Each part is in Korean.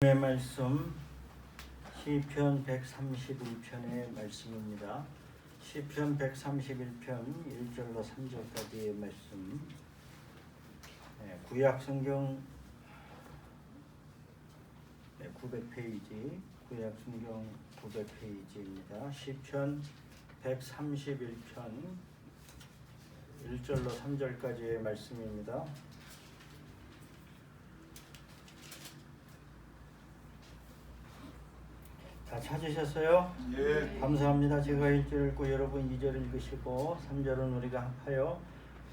하나님의 말씀 시편 131편의 말씀입니다. 시편 131편 1절로 3절까지의 말씀. 구약 성경 900페이지, 구약 성경 900페이지입니다. 시편 131편 1절로 3절까지의 말씀입니다. 다 찾으셨어요? 예. 감사합니다. 제가 1절 읽고 여러분 2절 읽으시고 3절은 우리가 합하여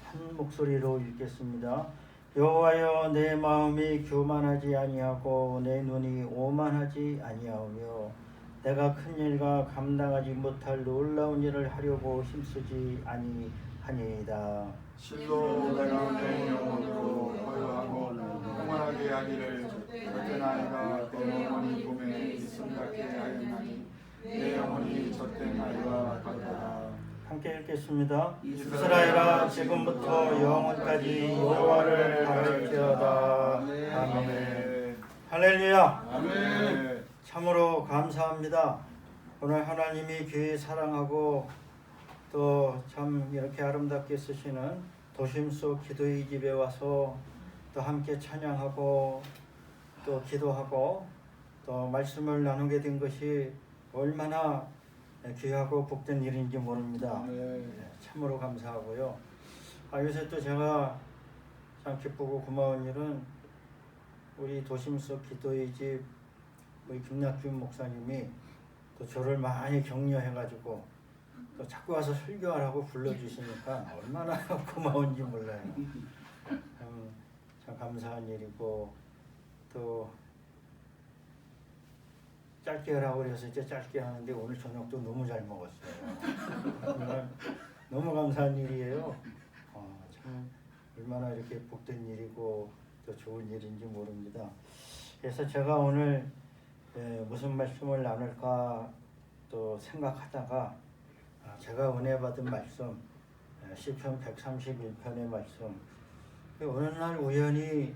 한 목소리로 읽겠습니다. 여호와여, 내 마음이 교만하지 아니하고 내 눈이 오만하지 아니하오며 내가 큰 일과 감당하지 못할 놀라운 일을 하려고 힘쓰지 아니하니이다. 실로 내가 내 영혼으로 허용하고 평안하게 하기를 젖된 아이가 내 어머니 몸에 있음 같게 하였나니 내 영혼이 젖된 아이와 같다. 함께 읽겠습니다. 이스라엘아, 지금부터 영원까지 여호와를 바랄지어다. 아멘. 할렐루야. 아멘. 참으로 감사합니다. 오늘 하나님이 교회 사랑하고 또 참 이렇게 아름답게 쓰시는 도심 속 기도의 집에 와서 또 함께 찬양하고 또 기도하고 또 말씀을 나누게 된 것이 얼마나 귀하고 복된 일인지 모릅니다. 참으로 감사하고요. 요새 또 제가 참 기쁘고 고마운 일은 우리 도심 속 기도의 집 우리 김낙준 목사님이 또 저를 많이 격려해가지고 또 자꾸 와서 설교하라고 불러주시니까 얼마나 고마운지 몰라요. 참 감사한 일이고 또 짧게 하라고 그래서 이제 짧게 하는데 오늘 저녁도 너무 잘 먹었어요. 너무 감사한 일이에요. 참 얼마나 이렇게 복된 일이고 또 좋은 일인지 모릅니다. 그래서 제가 오늘 무슨 말씀을 나눌까 또 생각하다가 제가 은혜 받은 말씀 시편 131편의 말씀, 어느 날 우연히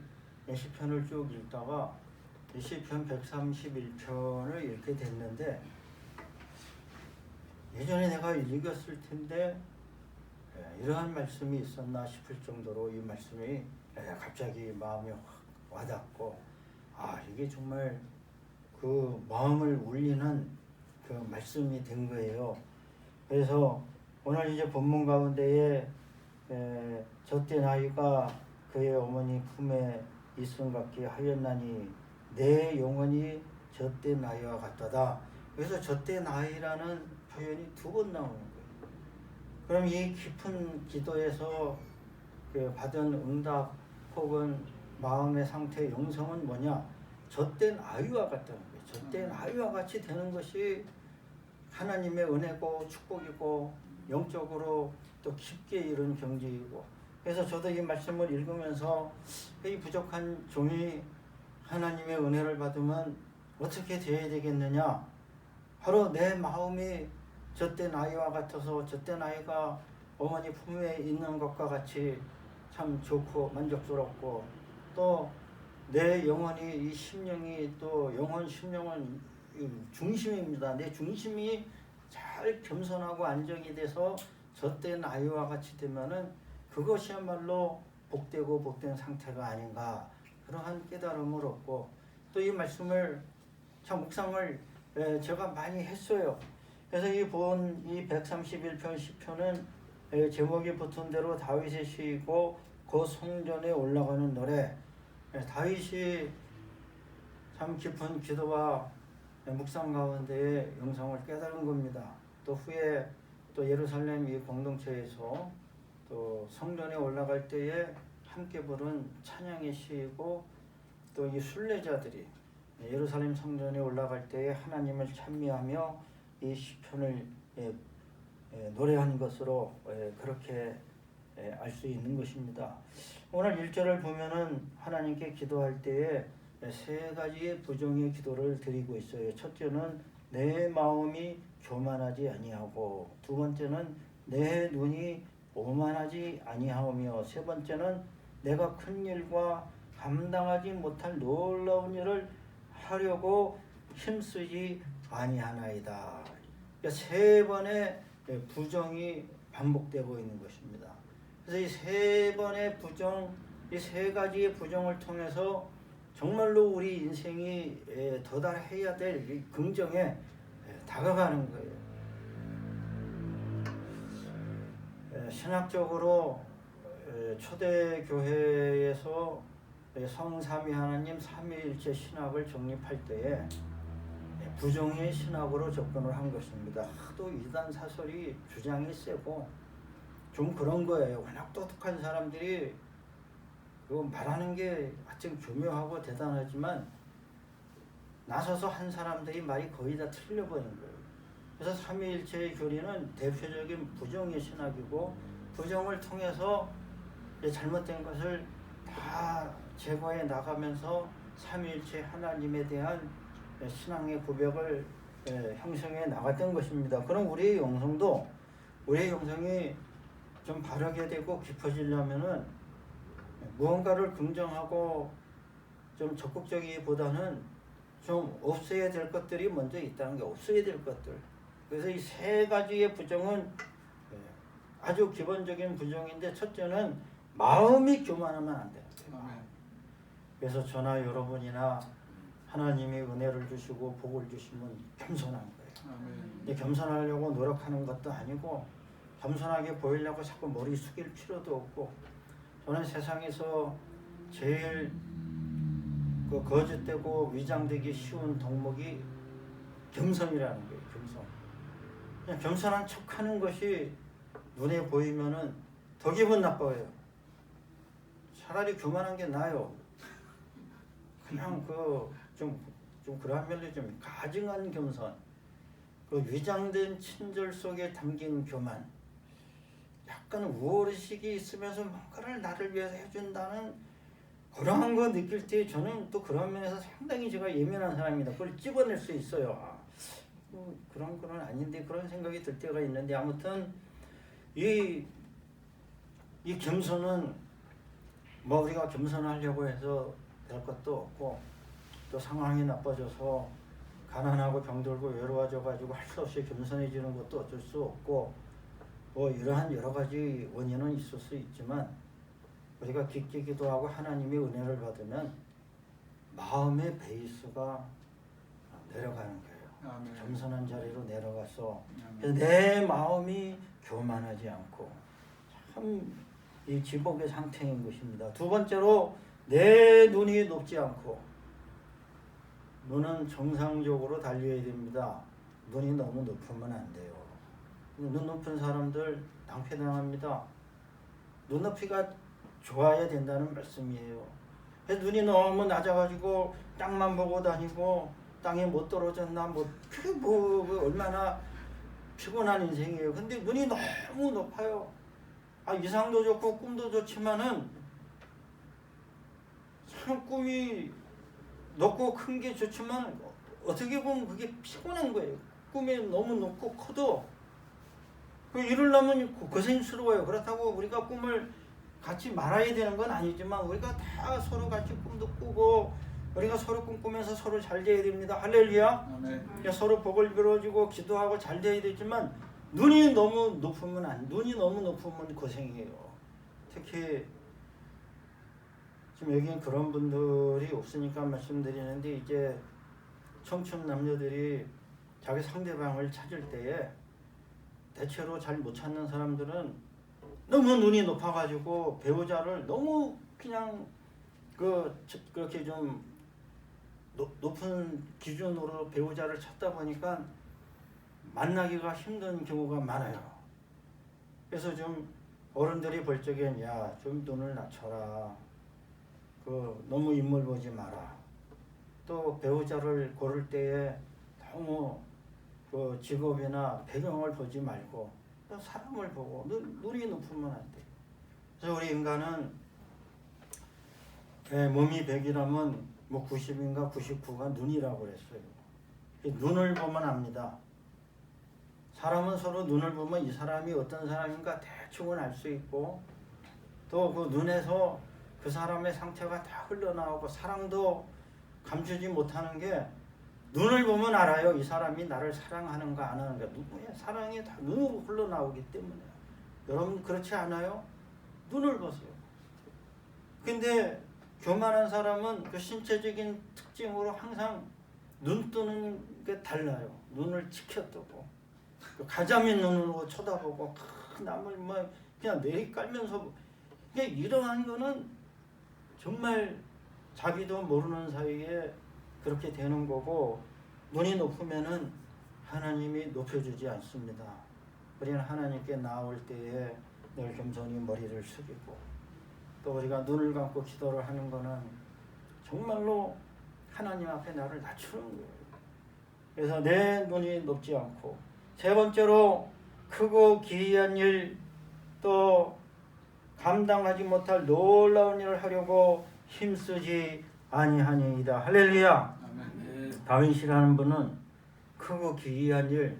시편을 쭉 읽다가 시편 131편을 읽게 됐는데 예전에 내가 읽었을 텐데 이러한 말씀이 있었나 싶을 정도로 이 말씀이 갑자기 마음에 확 와닿고 이게 정말 그 마음을 울리는 그 말씀이 된 거예요. 그래서 오늘 이제 본문 가운데에 젖된 아이가 그의 어머니 품에 있음 같게 하였나니 내 영혼이 젖된 아이와 같도다. 그래서 젖된 아이라는 표현이 두 번 나오는 거예요. 그럼 이 깊은 기도에서 받은 응답 혹은 마음의 상태 영성은 뭐냐? 젖된 아이와 같다는 거예요. 젖된 아이와 같이 되는 것이 하나님의 은혜고 축복이고 영적으로 또 깊게 이룬 경지이고, 그래서 저도 이 말씀을 읽으면서 이 부족한 종이 하나님의 은혜를 받으면 어떻게 되어야 되겠느냐? 바로 내 마음이 젖된 아이와 같아서 젖된 아이가 어머니 품에 있는 것과 같이 참 좋고 만족스럽고, 또 내 영혼이 이 심령이 또 영혼 심령은 중심입니다. 내 중심이 잘 겸손하고 안정이 돼서 젖된 아이와 같이 되면은 그것이야말로 복되고 복된 상태가 아닌가, 그러한 깨달음을 얻고, 또 이 말씀을 참 묵상을 제가 많이 했어요. 그래서 이 131편 시편은 제목이 붙은 대로 다윗의 시이고 그 성전에 올라가는 노래. 다윗이 참 깊은 기도와 묵상 가운데에 영성을 깨달은 겁니다. 또 후에 또 예루살렘 이 공동체에서 또 성전에 올라갈 때에 함께 부른 찬양의 시이고, 또 이 순례자들이 예루살렘 성전에 올라갈 때에 하나님을 찬미하며 이 시편을 노래한 것으로 그렇게 알 수 있는 것입니다. 오늘 1절을 보면은 하나님께 기도할 때에 세 가지의 부정의 기도를 드리고 있어요. 첫째는 내 마음이 교만하지 아니하고, 두 번째는 내 눈이 오만하지 아니하오며, 세 번째는 내가 큰 일과 감당하지 못할 놀라운 일을 하려고 힘쓰지 아니하나이다. 그러니까 세 번의 부정이 반복되고 있는 것입니다. 그래서 이 세 번의 부정, 이 세 가지의 부정을 통해서 정말로 우리 인생이 도달해야 될 이 긍정에 다가가는 거예요. 신학적으로 초대교회에서 성삼위 하나님 삼위일체 신학을 정립할 때에 부정의 신학으로 접근을 한 것입니다. 하도 이단 사설이 주장이 세고 좀 그런 거예요. 워낙 똑똑한 사람들이 그 말하는 게 아주 교묘하고 대단하지만 나서서 한 사람들이 말이 거의 다 틀려버린 거예요. 그래서 삼위일체의 교리는 대표적인 부정의 신학이고 부정을 통해서 잘못된 것을 다 제거해 나가면서 삼위일체 하나님에 대한 신앙의 고백을 형성해 나갔던 것입니다. 그럼 우리의 영성이 좀 바르게 되고 깊어지려면은 무언가를 긍정하고 좀 적극적이기보다는 좀 없어야 될 것들이 먼저 있다는 게 없어야 될 것들. 그래서 이 세 가지의 부정은 아주 기본적인 부정인데 첫째는 마음이 교만하면 안 돼요. 그래서 저나 여러분이나 하나님이 은혜를 주시고 복을 주시면 겸손한 거예요. 겸손하려고 노력하는 것도 아니고 겸손하게 보이려고 자꾸 머리 숙일 필요도 없고 저는 세상에서 제일 그 거짓되고 위장되기 쉬운 덕목이 겸손이라는 거예요. 겸손. 그냥 겸손한 척하는 것이 눈에 보이면은 더 기분 나빠요. 차라리 교만한 게 나아요. 그냥 좀 그러면은 좀 가증한 겸손, 그 위장된 친절 속에 담긴 교만, 약간 우월의식이 있으면서 뭔가를 나를 위해서 해준다는 그러한 거 느낄 때 저는 또 그런 면에서 상당히 제가 예민한 사람입니다. 그걸 찝어낼 수 있어요. 그런 건 아닌데 그런 생각이 들 때가 있는데 아무튼 이 겸손은 뭐 우리가 겸손하려고 해서 될 것도 없고 또 상황이 나빠져서 가난하고 병들고 외로워져 가지고 할 수 없이 겸손해지는 것도 어쩔 수 없고 뭐 이러한 여러 가지 원인은 있을 수 있지만 우리가 깊게 기도하고 하나님의 은혜를 받으면 마음의 베이스가 내려가는 거예요. 아멘. 겸손한 자리로 내려가서 내 마음이 교만하지 않고 참 이 지복의 상태인 것입니다. 두 번째로 내 눈이 높지 않고 눈은 정상적으로 달려야 됩니다. 눈이 너무 높으면 안 돼요. 눈 높은 사람들 낭패당합니다. 눈높이가 좋아야 된다는 말씀이에요. 눈이 너무 낮아가지고 땅만 보고 다니고 땅에 못 떨어졌나 그게 얼마나 피곤한 인생이에요. 근데 눈이 너무 높아요. 이상도 좋고 꿈도 좋지만은 참 꿈이 높고 큰 게 좋지만 어떻게 보면 그게 피곤한 거예요. 꿈이 너무 높고 커도 이루려면 고생스러워요. 그렇다고 우리가 꿈을 같이 말아야 되는 건 아니지만 우리가 다 서로 같이 꿈도 꾸고 우리가 서로 꿈꾸면서 서로 잘 돼야 됩니다. 할렐루야. 아멘. 서로 복을 빌어주고 기도하고 잘 돼야 되지만 눈이 너무 높으면 고생이에요. 특히 지금 여기는 그런 분들이 없으니까 말씀드리는데 이제 청춘 남녀들이 자기 상대방을 찾을 때에 대체로 잘 못 찾는 사람들은 너무 눈이 높아가지고 배우자를 너무 그냥 그렇게 좀 높은 기준으로 배우자를 찾다 보니까 만나기가 힘든 경우가 많아요. 그래서 좀 어른들이 볼 적엔 좀 눈을 낮춰라. 너무 인물 보지 마라. 또 배우자를 고를 때에 너무 직업이나 배경을 보지 말고 사람을 보고 눈이 높으면 안 돼. 그래서 우리 인간은 몸이 100이라면 90인가 99가 눈이라고 그랬어요. 눈을 보면 압니다. 사람은 서로 눈을 보면 이 사람이 어떤 사람인가 대충은 알 수 있고 또 그 눈에서 그 사람의 상태가 다 흘러나오고 사랑도 감추지 못하는 게 눈을 보면 알아요. 이 사람이 나를 사랑하는가 안 하는가. 누구야? 사랑이 다 눈으로 흘러나오기 때문에. 여러분 그렇지 않아요? 눈을 보세요. 근데 교만한 사람은 그 신체적인 특징으로 항상 눈 뜨는 게 달라요. 눈을 치켜뜨고 가자미 눈으로 쳐다보고 남을 뭐 그냥 내리깔면서 그냥 이러한 거는 정말 자기도 모르는 사이에 그렇게 되는 거고, 눈이 높으면은 하나님이 높여주지 않습니다. 우리는 하나님께 나올 때에 늘 겸손히 머리를 숙이고, 또 우리가 눈을 감고 기도를 하는 거는 정말로 하나님 앞에 나를 낮추는 거예요. 그래서 내 눈이 높지 않고, 세 번째로 크고 기이한 일, 또 감당하지 못할 놀라운 일을 하려고 힘쓰지 아니하니이다. 할렐루야. 아멘. 다윗이라는 분은 크고 기이한 일,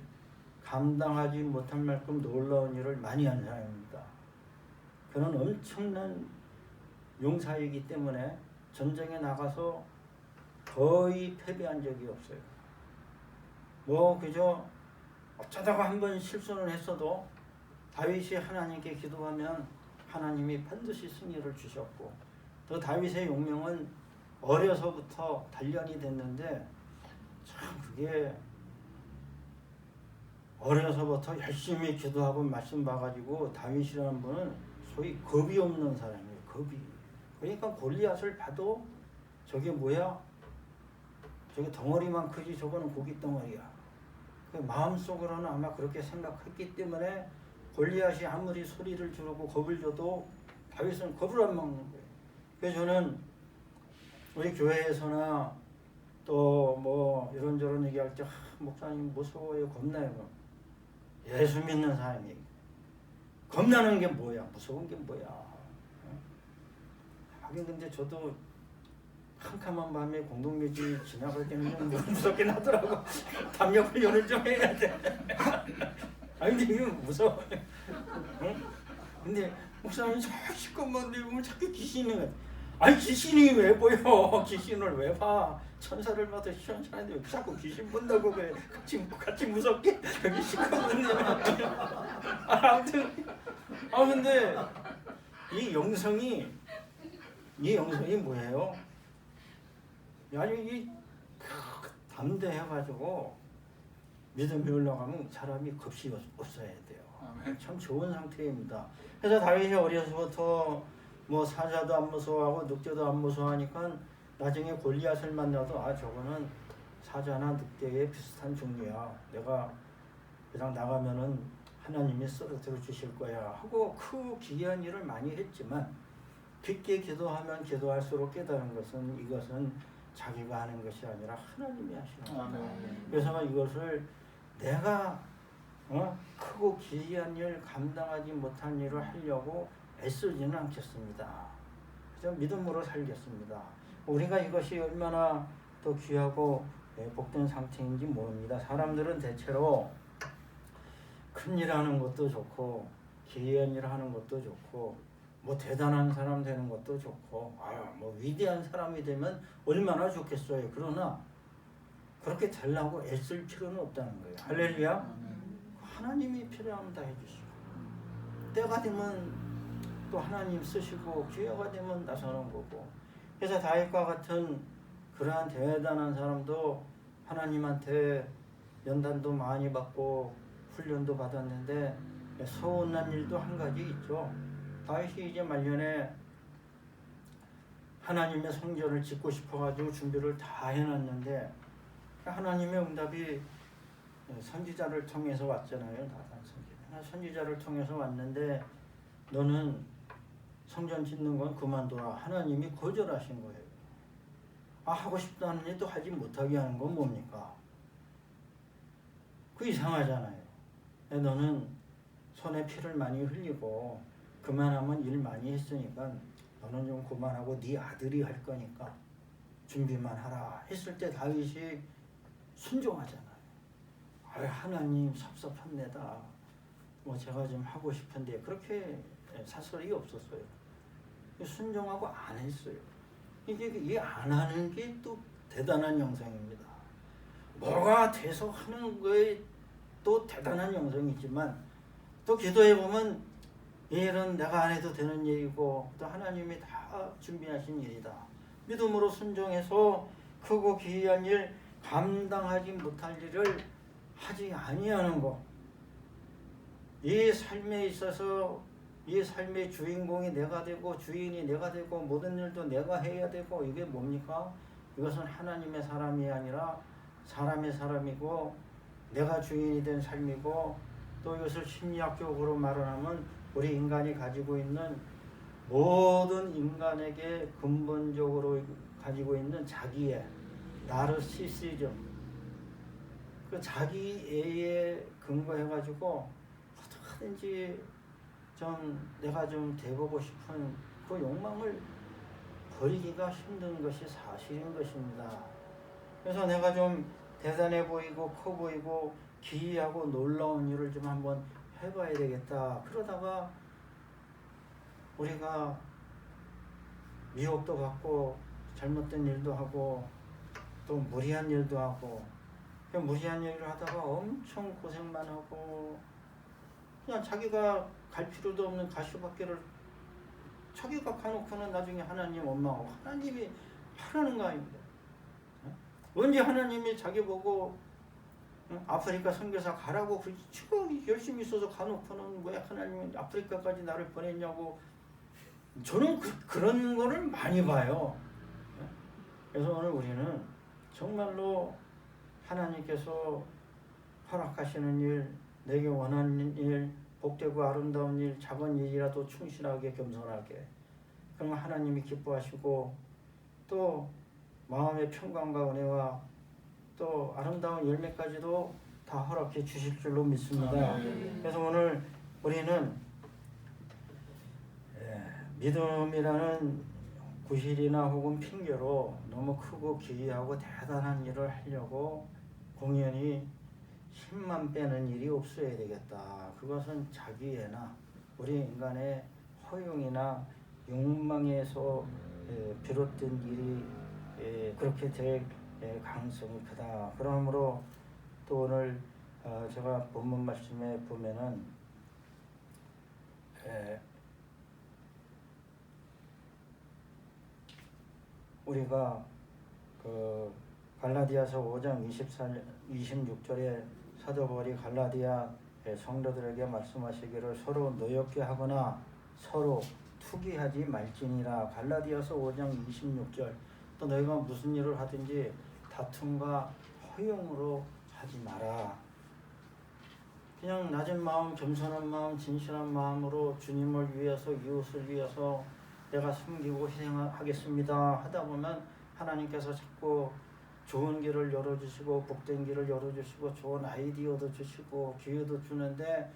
감당하지 못할 만큼 놀라운 일을 많이 한 사람입니다. 그는 엄청난 용사이기 때문에 전쟁에 나가서 거의 패배한 적이 없어요. 뭐 그저 어쩌다가 한번 실수는 했어도 다윗이 하나님께 기도하면 하나님이 반드시 승리를 주셨고, 또 다윗의 용명은 어려서부터 단련이 됐는데, 참 그게 어려서부터 열심히 기도하고 말씀 봐가지고 다윗이라는 분은 소위 겁이 없는 사람이에요. 겁이. 그러니까 골리앗을 봐도 저게 뭐야? 저게 덩어리만 크지 저거는 고기 덩어리야. 그 마음속으로는 아마 그렇게 생각했기 때문에 골리앗이 아무리 소리를 지르고 겁을 줘도 다윗은 겁을 안 먹는 거예요. 그래서 저는 우리 교회에서나 또 뭐 이런저런 얘기할 때 목사님 무서워요, 겁나요. 예수 믿는 사람이 겁나는 게 뭐야, 무서운 게 뭐야. 하긴 근데 저도 캄캄한 밤에 공동묘지 지나갈 때는 좀 무섭긴 하더라고. 담력 훈련을 좀 해야 돼. 아니 근데 이거 무서워. 응? 근데 목사님 저 시커먼데 보면 자꾸 귀신이 같아. 아니 귀신이 왜 보여? 귀신을 왜 봐? 천사를 봐도 시원찮은데 왜 자꾸 귀신 본다고 그래? 같이 무섭게? 여기 시커먼데. 아무튼 근데 이 영성이 뭐예요? 아주 이 담대해가지고 믿음이 올라가면 사람이 겁이 없어야 돼요. 참 좋은 상태입니다. 그래서 다윗이 어려서부터 뭐 사자도 안 무서워하고 늑대도 안 무서워하니까 나중에 골리앗을 만나도 저거는 사자나 늑대에 비슷한 종류야. 내가 그냥 나가면은 하나님이 쓰러뜨려 주실 거야 하고 크고 기이한 일을 많이 했지만, 깊게 기도하면 기도할수록 깨달은 것은 이것은 자기가 하는 것이 아니라 하나님이 하시는 거다. 그래서 이것을 내가 크고 기이한 일, 감당하지 못한 일을 하려고 애쓰지는 않겠습니다. 그래서 믿음으로 살겠습니다. 우리가 이것이 얼마나 더 귀하고 복된 상태인지 모릅니다. 사람들은 대체로 큰 일 하는 것도 좋고 기이한 일 하는 것도 좋고 뭐 대단한 사람 되는 것도 좋고 뭐 위대한 사람이 되면 얼마나 좋겠어요. 그러나 그렇게 되려고 애쓸 필요는 없다는 거예요. 할렐루야. 하나님이 필요하면 다 해주시고, 때가 되면 또 하나님 쓰시고 기회가 되면 나서는 거고. 그래서 다윗과 같은 그러한 대단한 사람도 하나님한테 연단도 많이 받고 훈련도 받았는데 서운한 일도 한 가지 있죠. 다윗이 이제 말년에 하나님의 성전을 짓고 싶어가지고 준비를 다 해놨는데 하나님의 응답이 선지자를 통해서 왔잖아요. 나단 선지자. 선지자를 통해서 왔는데 너는 성전 짓는 건 그만둬라. 하나님이 거절하신 거예요. 하고 싶다는 일도 하지 못하게 하는 건 뭡니까? 그 이상하잖아요. 너는 손에 피를 많이 흘리고 그만하면 일 많이 했으니까 너는 좀 그만하고 네 아들이 할 거니까 준비만 하라 했을 때 다윗이 순종하잖아요. 하나님 섭섭합니다. 뭐 제가 좀 하고 싶은데 그렇게 사설이 없었어요. 순종하고 안 했어요. 이게 안 하는 게 또 대단한 영성입니다. 뭐가 돼서 하는 거에 또 대단한 영성이지만 또 기도해 보면 이 일은 내가 안 해도 되는 일이고 또 하나님이 다 준비하신 일이다. 믿음으로 순종해서 크고 기이한 일, 감당하지 못할 일을 하지 아니하는 것. 이 삶에 있어서 이 삶의 주인공이 내가 되고 주인이 내가 되고 모든 일도 내가 해야 되고 이게 뭡니까? 이것은 하나님의 사람이 아니라 사람의 사람이고 내가 주인이 된 삶이고 또 이것을 심리학적으로 말하면 우리 인간이 가지고 있는 모든 인간에게 근본적으로 가지고 있는 자기애, 나르시시즘, 그 자기애에 근거해가지고 어떻게든지 내가 좀 돼보고 싶은 그 욕망을 버리기가 힘든 것이 사실인 것입니다. 그래서 내가 좀 대단해 보이고 커 보이고 기이하고 놀라운 일을 좀 한번 해봐야 되겠다. 그러다가 우리가 미혹도 받고 잘못된 일도 하고 또 무리한 일도 하고 무리한 일을 하다가 엄청 고생만 하고 그냥 자기가 갈 필요도 없는 가시밭길을 자기가 가놓고는 나중에 하나님 원망하고 하나님이 하라는 거 아닙니다. 언제 하나님이 자기 보고 아프리카 선교사 가라고 지금 열심히 있어서 가놓고는 왜 하나님이 아프리카까지 나를 보냈냐고. 저는 그런 거를 많이 봐요. 그래서 오늘 우리는 정말로 하나님께서 허락하시는 일, 내게 원하는 일, 복되고 아름다운 일, 작은 일이라도 충실하게 겸손하게, 그러면 하나님이 기뻐하시고 또 마음의 평강과 은혜와 또 아름다운 열매까지도 다 허락해 주실 줄로 믿습니다. 그래서 오늘 우리는 믿음이라는 구실이나 혹은 핑계로 너무 크고 기이하고 대단한 일을 하려고 공연히 힘만 빼는 일이 없어야 되겠다. 그것은 자기애나 우리 인간의 허용이나 욕망에서 비롯된 일이 그렇게 될 가능성이 크다. 그러므로 또 오늘 제가 본문 말씀에 보면은 우리가 그 갈라디아서 5장 26절에 사도 바울이 갈라디아 성도들에게 말씀하시기를 서로 노엽게 하거나 서로 투기하지 말지니라. 갈라디아서 5장 26절. 또 너희가 무슨 일을 하든지 다툼과 허용으로 하지 마라. 그냥 낮은 마음, 겸손한 마음, 진실한 마음으로 주님을 위해서, 이웃을 위해서 내가 섬기고 희생하겠습니다 하다 보면 하나님께서 자꾸 좋은 길을 열어주시고 복된 길을 열어주시고 좋은 아이디어도 주시고 기회도 주는데,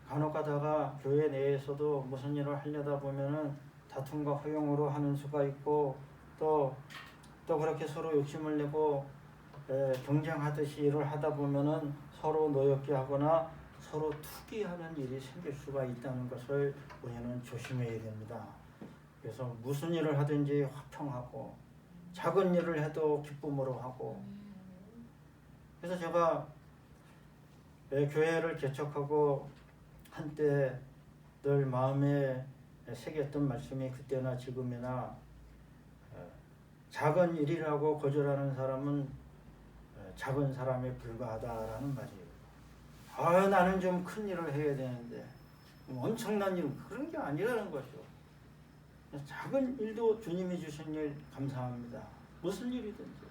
간혹 가다가 교회 내에서도 무슨 일을 하려다 보면은 다툼과 허용으로 하는 수가 있고 또 그렇게 서로 욕심을 내고 경쟁하듯이 일을 하다 보면은 서로 노엽게 하거나 서로 투기하는 일이 생길 수가 있다는 것을 우리는 조심해야 됩니다. 그래서 무슨 일을 하든지 화평하고 작은 일을 해도 기쁨으로 하고. 그래서 제가 교회를 개척하고 한때 늘 마음에 새겼던 말씀이 그때나 지금이나 작은 일이라고 거절하는 사람은 작은 사람에 불과하다라는 말이에요. 나는 좀 큰 일을 해야 되는데 엄청난 일, 그런 게 아니라는 거죠. 작은 일도 주님이 주신 일 감사합니다. 무슨 일이든지.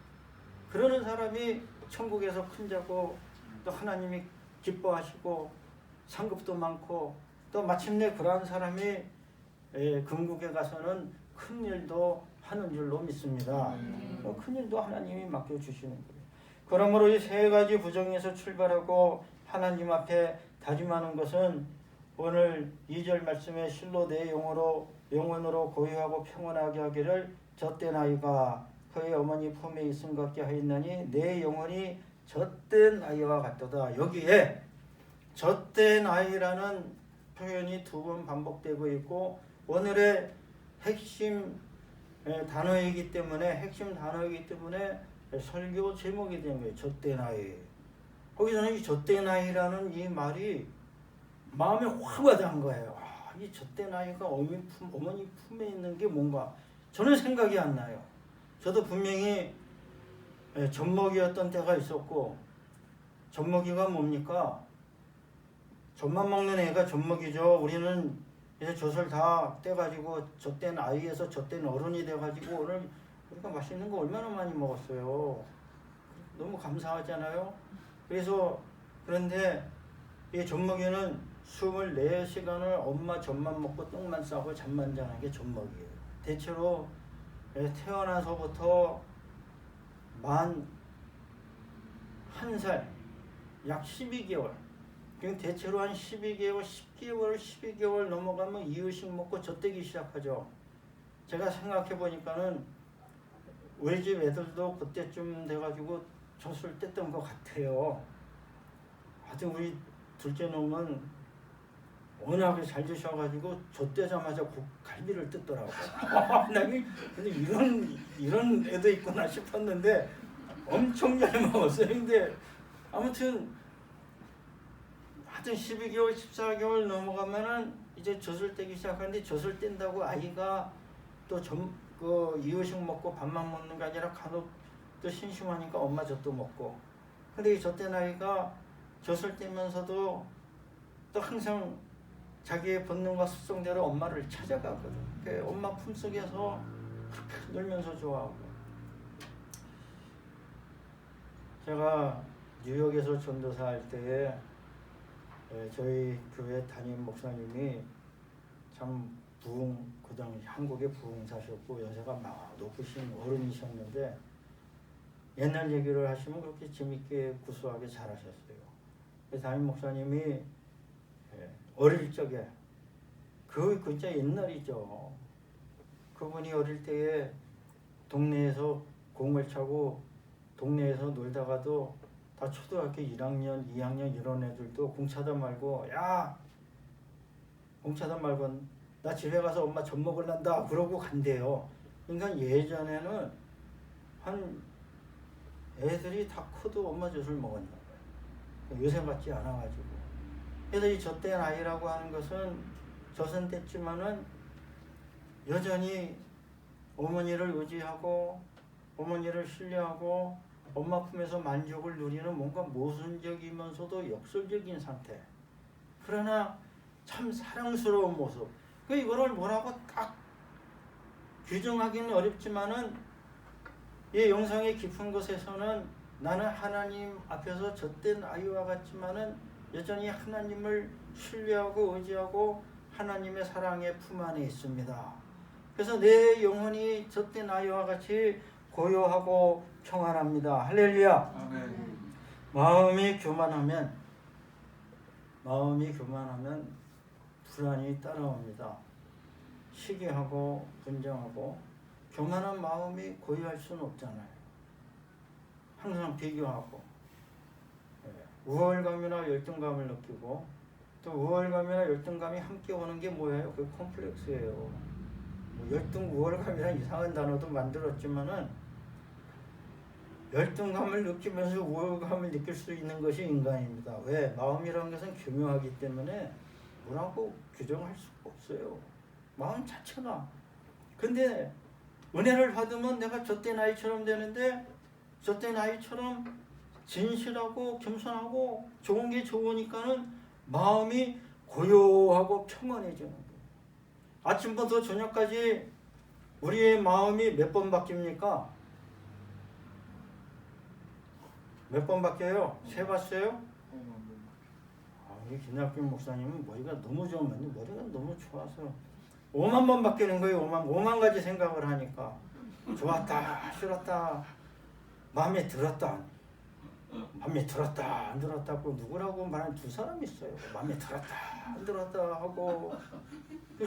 그러는 사람이 천국에서 큰 자고 또 하나님이 기뻐하시고 상급도 많고 또 마침내 그러한 사람이 금국에 가서는 큰 일도 하는 줄로 믿습니다. 큰 일도 하나님이 맡겨주시는 거예요. 그러므로 이 세 가지 부정에서 출발하고 하나님 앞에 다짐하는 것은 오늘 2절 말씀에 실로 내 영혼으로 고요하고 평온하게 하기를 젖된 아이가 그의 어머니 품에 있음 같게 하였나니 내 영혼이 젖된 아이와 같도다. 여기에 젖된 아이라는 표현이 두 번 반복되고 있고 오늘의 핵심 단어이기 때문에 핵심 단어이기 때문에 설교 제목이 된 거예요. 젖된 아이. 거기서는 이 젖된 아이라는 이 말이 마음에 확 와닿은 거예요. 이 젖된 아이가 어머니 품에 있는 게 뭔가 저는 생각이 안 나요. 저도 분명히 젖먹이였던 때가 있었고, 젖먹이가 뭡니까? 젖만 먹는 애가 젖먹이죠. 우리는 이제 젖을 다 떼가지고 젖된 아이에서 젖된 어른이 돼가지고 오늘 우리가 맛있는 거 얼마나 많이 먹었어요. 너무 감사하잖아요. 그런데 이 젖먹이는 24시간을 엄마 젖만 먹고 똥만 싸고 잠만 자는 게 젖먹이에요. 대체로 태어나서부터 만 1살, 약 12개월, 대체로 한 12개월 넘어가면 이유식 먹고 젖대기 시작하죠. 제가 생각해 보니까는 우리 집 애들도 그때쯤 돼가지고 젖을 뗐던 것 같아요. 하여튼 우리 둘째 놈은 워낙에 잘 드셔가지고 젖대자마자 갈비를 뜯더라고요. 근데 이런 애도 있구나 싶었는데 엄청 잘 먹었어요. 근데 아무튼 12개월, 14개월 넘어가면은 이제 젖을 떼기 시작하는데, 젖을 뗀다고 아이가 또 이유식 먹고 밥만 먹는 게 아니라 간혹 또 심심하니까 엄마 젖도 먹고. 근데 이 젖된 아이가 젖을 떼면서도 또 항상 자기의 본능과 습성대로 엄마를 찾아가거든. 엄마 품속에서 놀면서 좋아하고. 제가 뉴욕에서 전도사 할 때에 저희 교회 담임 목사님이 참 그 당시 한국에 부흥사셨고 연세가 막 높으신 어른이셨는데, 옛날 얘기를 하시면 그렇게 재밌게 구수하게 잘하셨어요. 담임 목사님이 어릴 적에 그 진짜 옛날이죠. 그분이 어릴 때에 동네에서 공을 차고 동네에서 놀다가도 다 초등학교 1학년, 2학년 이런 애들도 공차다 말고, 야! 공차다 말고 나 집에 가서 엄마 젖 먹을란다 그러고 간대요. 그러니까 예전에는 한 애들이 다 커도 엄마 젖을 먹었나 봐요. 요새 같지 않아가지고. 그래서 이 젖된 아이라고 하는 것은 젖은 뗐지만은 여전히 어머니를 의지하고 어머니를 신뢰하고 엄마 품에서 만족을 누리는 뭔가 모순적이면서도 역설적인 상태. 그러나 참 사랑스러운 모습. 이거를 뭐라고 딱 규정하기는 어렵지만은 이 영성의 깊은 곳에서는 나는 하나님 앞에서 젖된 아이와 같지만은 여전히 하나님을 신뢰하고 의지하고 하나님의 사랑의 품 안에 있습니다. 그래서 내 영혼이 젖된 아이와 같이 고요하고 평안합니다. 할렐루야. 아멘. 마음이 교만하면 불안이 따라옵니다. 시기하고 분정하고. 교만한 마음이 고요할 수는 없잖아요. 항상 비교하고 우월감이나 열등감을 느끼고, 또 우월감이나 열등감이 함께 오는 게 뭐예요? 그 콤플렉스예요. 열등 우월감이라는 이상한 단어도 만들었지만은 열등감을 느끼면서 우월감을 느낄 수 있는 것이 인간입니다. 왜? 마음이라는 것은 교묘하기 때문에 뭐라고 규정할 수가 없어요. 마음 자체가. 근데 은혜를 받으면 내가 젖된 아이처럼 되는데, 젖된 아이처럼 진실하고 겸손하고 좋은 게 좋으니까는 마음이 고요하고 평안해지는 거예요. 아침부터 저녁까지 우리의 마음이 몇 번 바뀝니까? 몇 번 바뀌어요? 세봤어요? 이 김학균 목사님은 머리가 너무 좋으면 머리가 너무 좋아서 5만 번 바뀌는 거예요. 5만 가지 생각을 하니까. 좋았다, 싫었다, 마음에 들었다, 안 들었다고 누구라고 말하는 두 사람이 있어요. 마음에 들었다, 안 들었다 하고,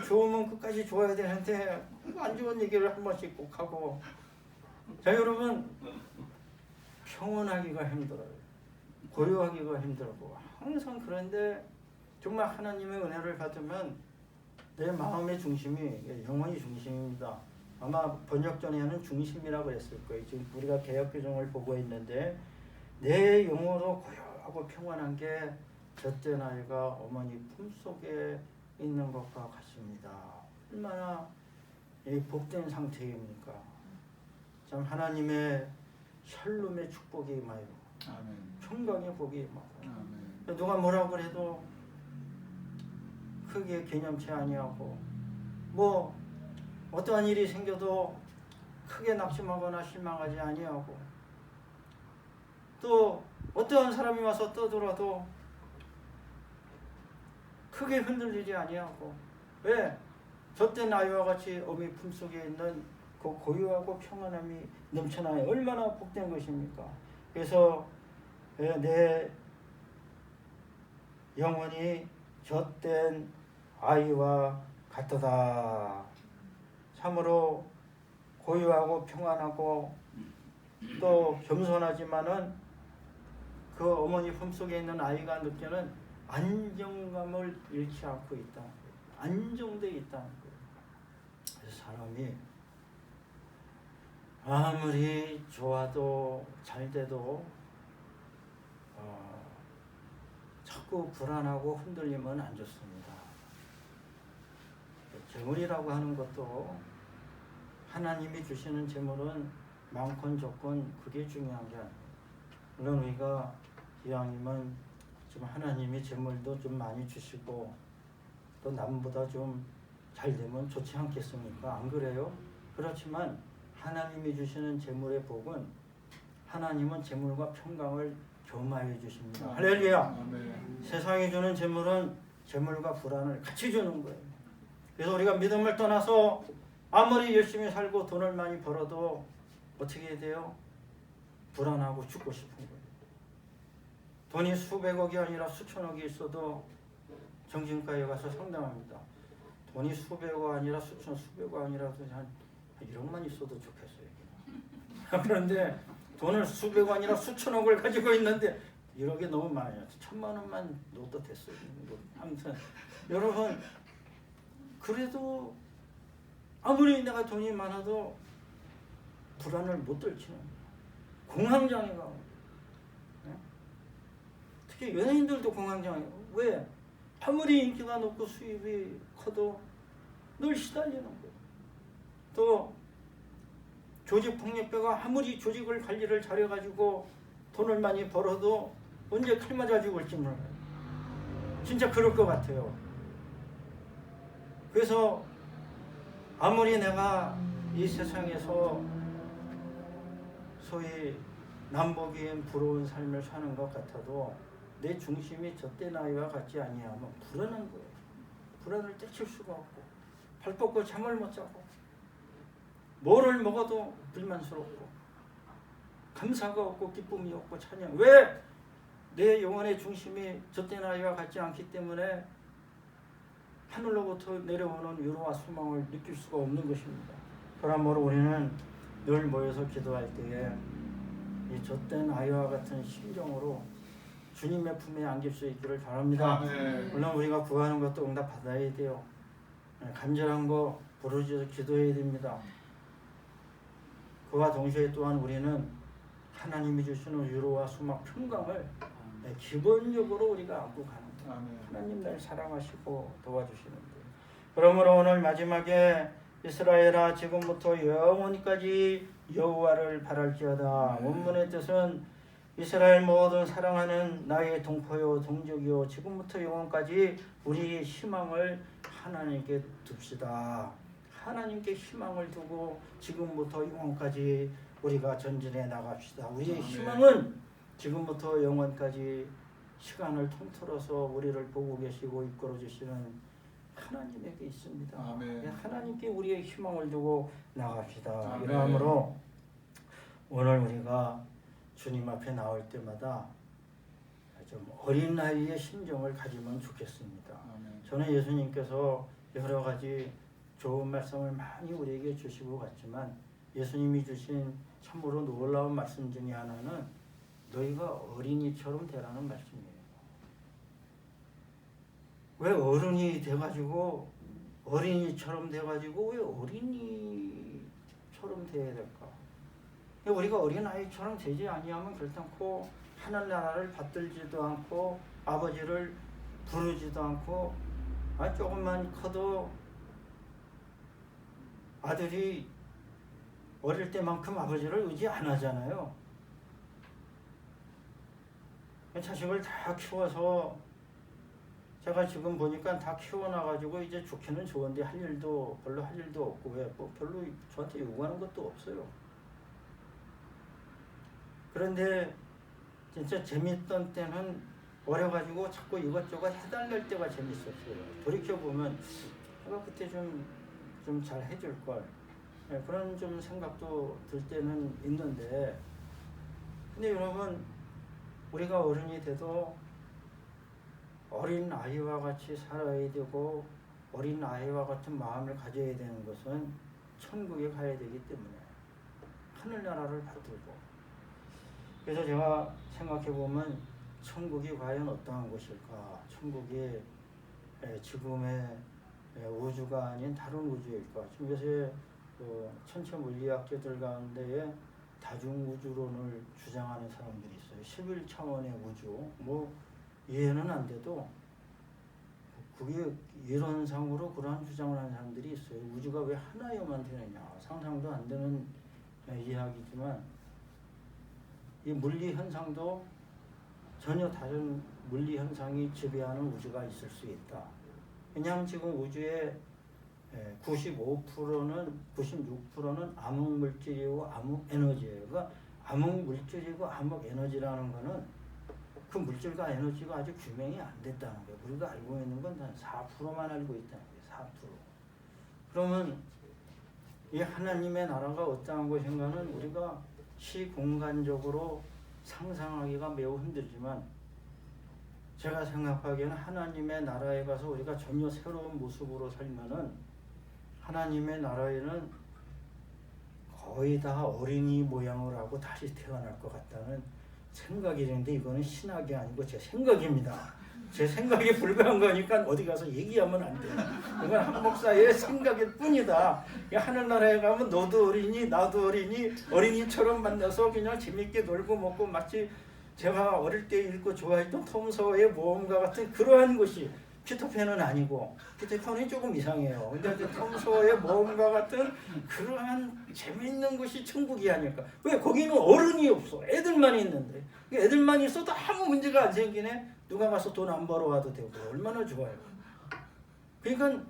좋으면 끝까지 좋아야 되는데 안 좋은 얘기를 한 번씩 꼭 하고. 자, 여러분, 평온하기가 힘들어요. 고요하기가 힘들고 항상. 그런데 정말 하나님의 은혜를 받으면 내 마음의 중심이 영혼이 중심입니다. 아마 번역전에는 중심이라고 그랬을 거예요. 지금 우리가 개역개정을 보고 있는데 내 영혼으로 고요하고 평안한 게 젖된 아이가 어머니 품속에 있는 것과 같습니다. 얼마나 이 복된 상태입니까? 참 하나님의 샬롬의 축복이 임하여 아멘. 평강의 복이 임하고 아멘. 누가 뭐라고 그래도 크게 개념치 아니하고 뭐 어떠한 일이 생겨도 크게 낙심하거나 실망하지 아니하고 또 어떠한 사람이 와서 떠들어도 크게 흔들리지 아니하고 왜? 젖된 아이와 같이 어미 품속에 있는 그 고요하고 평안함이 넘쳐나요. 얼마나 복된 것입니까? 그래서 내 영혼이 젖된 아이와 같도다. 참으로 고요하고 평안하고 또 겸손하지만은 그 어머니 품속에 있는 아이가 느끼는 안정감을 잃지 않고 있다. 안정되어 있다는 거예요. 그래서 사람이 아무리 좋아도 잘 돼도 자꾸 불안하고 흔들리면 안 좋습니다. 재물이라고 하는 것도 하나님이 주시는 재물은 많건 적건 그게 중요한 게 아니에요. 물론 우리가 이왕이면 좀 하나님이 재물도 좀 많이 주시고 또 남보다 좀 잘 되면 좋지 않겠습니까? 안 그래요? 그렇지만 하나님이 주시는 재물의 복은 하나님은 재물과 평강을 겸하여 주십니다. 할렐루야! 아멘. 세상이 주는 재물은 재물과 불안을 같이 주는 거예요. 그래서 우리가 믿음을 떠나서 아무리 열심히 살고 돈을 많이 벌어도 어떻게 돼요? 불안하고 죽고 싶은 거예요. 돈이 수백억이 아니라 수천억이 있어도 정신과에 가서 상담합니다. 돈이 수백억 아니라 수백억 아니라도 한 1억만 있어도 좋겠어요. 그런데 돈을 수백억 아니라 수천억을 가지고 있는데 1억이 너무 많아요. 1,000만 원만 넣어도 됐어요. 아무튼 여러분 그래도 아무리 내가 돈이 많아도 불안을 못 떨치는 공황장애가 오고 특히 연예인들도 공황장애. 왜? 아무리 인기가 높고 수입이 커도 늘 시달리는 거예요. 또 조직폭력배가 아무리 조직을 관리를 잘해가지고 돈을 많이 벌어도 언제 칼 맞아 죽을지 몰라요. 진짜 그럴 것 같아요. 그래서 아무리 내가 이 세상에서 소위 남보기엔 부러운 삶을 사는 것 같아도 내 중심이 젖된 아이와 같지 아니하면 불안한 거예요. 불안을 떼칠 수가 없고 발 뻗고 잠을 못 자고 뭐를 먹어도 불만스럽고 감사가 없고 기쁨이 없고 찬양. 왜? 내 영혼의 중심이 젖된 아이와 같지 않기 때문에 하늘로부터 내려오는 위로와 소망을 느낄 수가 없는 것입니다. 그러므로 우리는 늘 모여서 기도할 때에 이 젖된 아이와 같은 심정으로 주님의 품에 안길 수 있기를 바랍니다. 아멘. 물론 우리가 구하는 것도 응답 받아야 돼요. 간절한 거 부르짖어 기도해야 됩니다. 그와 동시에 또한 우리는 하나님이 주시는 위로와 소망, 평강을 기본적으로 우리가 안고 가는 거예요. 아멘. 하나님 날 사랑하시고 도와주시는 거예요. 그러므로 오늘 마지막에 이스라엘아 지금부터 영원히까지 여호와를 바랄지어다. 원문의 뜻은 이스라엘 모든 사랑하는 나의 동포요 동족이요 지금부터 영원까지 우리의 희망을 하나님께 둡시다. 하나님께 희망을 두고 지금부터 영원까지 우리가 전진해 나갑시다. 우리의 희망은 지금부터 영원까지 시간을 통틀어서 우리를 보고 계시고 이끌어 주시는 하나님에게 있습니다. 아멘. 하나님께 우리의 희망을 두고 나갑시다. 아멘. 이러므로 오늘 우리가 주님 앞에 나올 때마다 좀 어린 나이의 심정을 가지면 좋겠습니다. 아멘. 저는 예수님께서 여러 가지 좋은 말씀을 많이 우리에게 주시고 갔지만 예수님이 주신 참으로 놀라운 말씀 중에 하나는 너희가 어린이처럼 되라는 말씀이에요. 왜 어른이 돼가지고 어린이처럼 돼가지고 왜 어린이 어린아이처럼 돼야 될까? 우리가 어린아이처럼 되지 아니하면 결단코 하늘나라를 받들지도 않고 아버지를 부르지도 않고 조금만 커도 아들이 어릴 때만큼 아버지를 의지 안 하잖아요. 자식을 다 키워서 제가 지금 보니까 다 키워놔가지고 이제 좋기는 좋은데 할 일도 별로 할 일도 없고 왜 별로 저한테 요구하는 것도 없어요. 그런데 진짜 재밌던 때는 어려가지고 자꾸 이것저것 해달랄 때가 재밌었어요. 돌이켜보면 내가 그때 좀 잘 해줄 걸 그런 좀 생각도 들 때는 있는데, 근데 여러분 우리가 어른이 돼도 어린 아이와 같이 살아야 되고 어린 아이와 같은 마음을 가져야 되는 것은 천국에 가야 되기 때문에 하늘나라를 받들고, 그래서 제가 생각해보면 천국이 과연 어떠한 곳일까? 천국이 지금의 우주가 아닌 다른 우주일까? 지금 요새 천체 물리학자들 가운데에 다중우주론을 주장하는 사람들이 있어요. 11차원의 우주, 이해는 안 돼도 그게 이론상으로 그러한 주장을 하는 사람들이 있어요. 우주가 왜 하나여만 되느냐, 상상도 안 되는 이야기지만 이 물리 현상도 전혀 다른 물리 현상이 지배하는 우주가 있을 수 있다. 왜냐하면 지금 우주의 95%는 96%는 암흑 물질이고 암흑 에너지예요. 그 암흑 물질이고 암흑 에너지라는 거는 그 물질과 에너지가 아주 규명이 안 됐다는 거예요. 우리가 알고 있는 건 한 4%만 알고 있다는 거예요. 4%. 그러면 이 하나님의 나라가 어떠한 것인가는 우리가 시공간적으로 상상하기가 매우 힘들지만, 제가 생각하기에는 하나님의 나라에 가서 우리가 전혀 새로운 모습으로 살면은 하나님의 나라에는 거의 다 어린이 모양을 하고 다시 태어날 것 같다는 생각이 드는데, 이거는 신학이 아니고 제 생각입니다. 제 생각에 불과한 거니까 어디 가서 얘기하면 안 돼요. 이건 한 목사의 생각일 뿐이다. 하늘나라에 가면 너도 어린이 나도 어린이, 어린이처럼 만나서 그냥 재밌게 놀고 먹고, 마치 제가 어릴 때 읽고 좋아했던 톰 소어의 모험가 같은 그러한 것이, 피터팬은 아니고 피터팬이 조금 이상해요. 근데 톰 소어의 모험가 같은 그러한 재미있는 것이 천국이 아닐까. 왜? 거기는 어른이 없어. 애들만 있는데. 애들만 있어도 아무 문제가 안 생기네. 누가 가서 돈 안 벌어와도 되고 얼마나 좋아요. 그러니까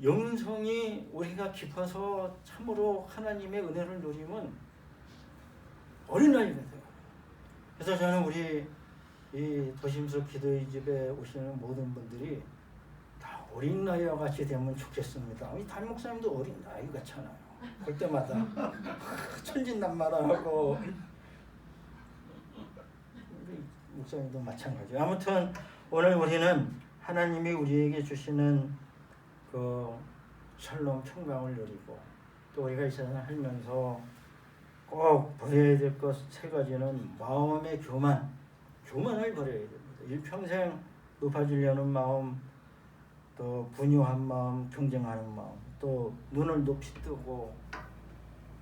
영성이 우리가 깊어서 참으로 하나님의 은혜를 누리면 어린아이가 돼요. 그래서 저는 우리 이 도심수 기도의 집에 오시는 모든 분들이 다 어린 나이와 같이 되면 좋겠습니다. 이 담임 목사님도 어린 나이 같잖아요. 볼 때마다 천진난만하고, 우리 목사님도 마찬가지예요. 아무튼 오늘 우리는 하나님이 우리에게 주시는 그 샬롬 평강을 누리고, 또 우리가 이 세상을 살면서 꼭 버려야 될 것 세 가지는 마음의 교만을 버려야 됩니다. 일평생 높아지려는 마음, 또 분유한 마음, 경쟁하는 마음, 또 눈을 높이 뜨고,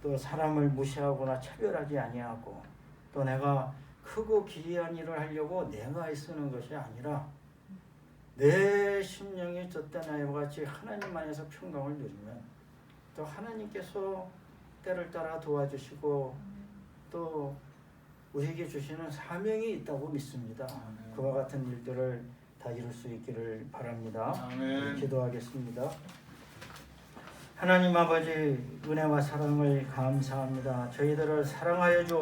또 사람을 무시하거나 차별하지 아니하고, 또 내가 크고 기이한 일을 하려고 내가 애쓰는 것이 아니라 내 심령이 젖된 아이와 같이 하나님 안에서 평강을 누리면 또 하나님께서 때를 따라 도와주시고 또 우리에게 주시는 사명이 있다고 믿습니다. 그와 같은 일들을 다 이룰 수 있기를 바랍니다. 아멘. 기도하겠습니다. 하나님 아버지, 은혜와 사랑을 감사합니다. 저희들을 사랑하여 주